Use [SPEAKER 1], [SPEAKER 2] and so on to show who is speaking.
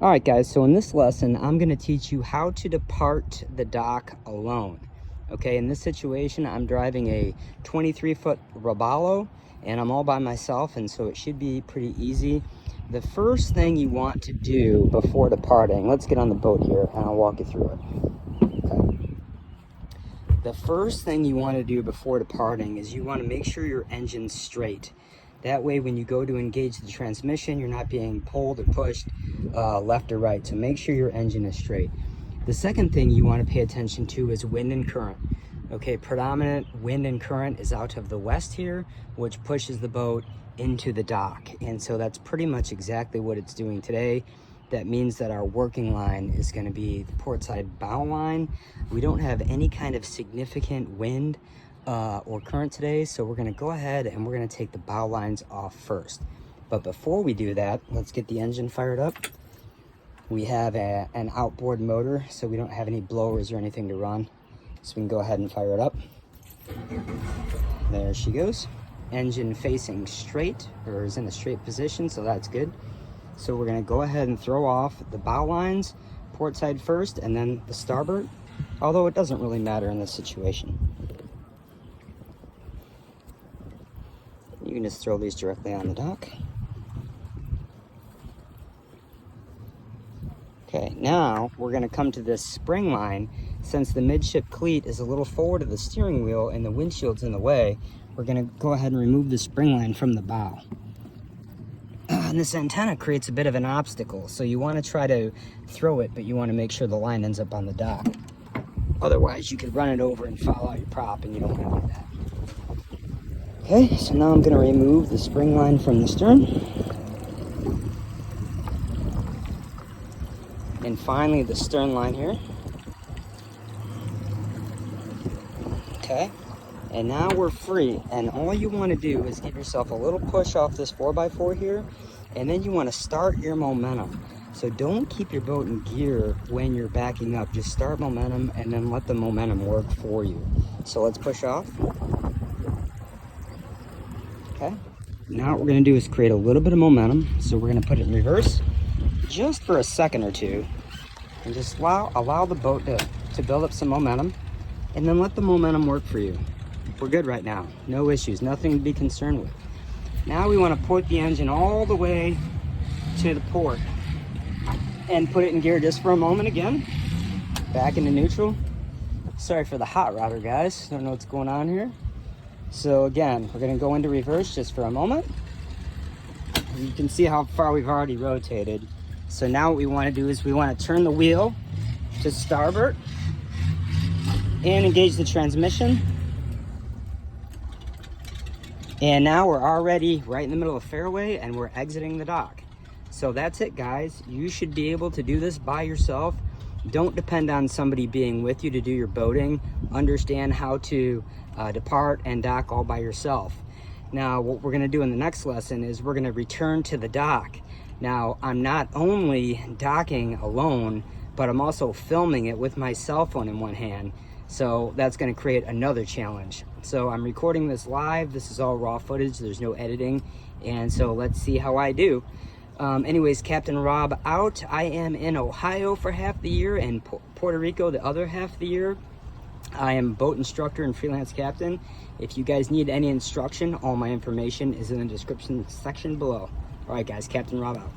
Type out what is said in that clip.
[SPEAKER 1] All right, guys, so in this lesson, I'm going to teach you how to depart the dock alone. Okay, in this situation, I'm driving a 23-foot Robalo, and I'm all by myself, and so it should be pretty easy. The first thing you want to do before departing, let's get on the boat here, and I'll walk you through it. Okay. The first thing you want to do before departing is you want to make sure your engine's straight. That way, when you go to engage the transmission, you're not being pulled or pushed left or right. So make sure your engine is straight. The second thing you want to pay attention to is wind and current. Okay, predominant wind and current is out of the west here, which pushes the boat into the dock. And so that's pretty much exactly what it's doing today. That means that our working line is going to be the port side bow line. We don't have any kind of significant wind or current today, so we're going to go ahead and we're going to take the bow lines off first. But before we do that, let's get the engine fired up. We have an outboard motor, so we don't have any blowers or anything to run, so we can go ahead and fire it up. There she goes. Engine facing straight, or is in a straight position, so that's good. So we're going to go ahead and throw off the bow lines, port side first, and then the starboard, although it doesn't really matter in this situation. You can just throw these directly on the dock. Okay, now we're going to come to this spring line. Since the midship cleat is a little forward of the steering wheel and the windshield's in the way, we're going to go ahead and remove the spring line from the bow. And this antenna creates a bit of an obstacle, so you want to try to throw it, but you want to make sure the line ends up on the dock. Otherwise, you could run it over and foul out your prop, and you don't want to do that. Okay, so now I'm going to remove the spring line from the stern. And finally, the stern line here. Okay, and now we're free. And all you want to do is give yourself a little push off this 4x4 here, and then you want to start your momentum. So don't keep your boat in gear when you're backing up. Just start momentum and then let the momentum work for you. So let's push off. Okay, now what we're going to do is create a little bit of momentum. So we're going to put it in reverse just for a second or two and just allow the boat to build up some momentum, and then let the momentum work for you. We're good right now, no issues, nothing to be concerned with. Now we want to port the engine all the way to the port and put it in gear just for a moment again, back into neutral. Sorry for the hot rodder, guys, don't know what's going on here. So again, we're going to go into reverse just for a moment. You can see how far we've already rotated. So now what we want to do is we want to turn the wheel to starboard and engage the transmission. And now we're already right in the middle of fairway and we're exiting the dock. So that's it, guys. You should be able to do this by yourself. Don't depend on somebody being with you to do your boating. Understand how to depart and dock all by yourself. Now, what we're going to do in the next lesson is we're going to return to the dock. Now, I'm not only docking alone, but I'm also filming it with my cell phone in one hand. So that's going to create another challenge. So I'm recording this live. This is all raw footage. There's no editing. And so let's see how I do. Anyways, Captain Rob out. I am in Ohio for half the year and Puerto Rico the other half the year. I am a boat instructor and freelance captain. If you guys need any instruction, all my information is in the description section below. All right, guys, Captain Rob out.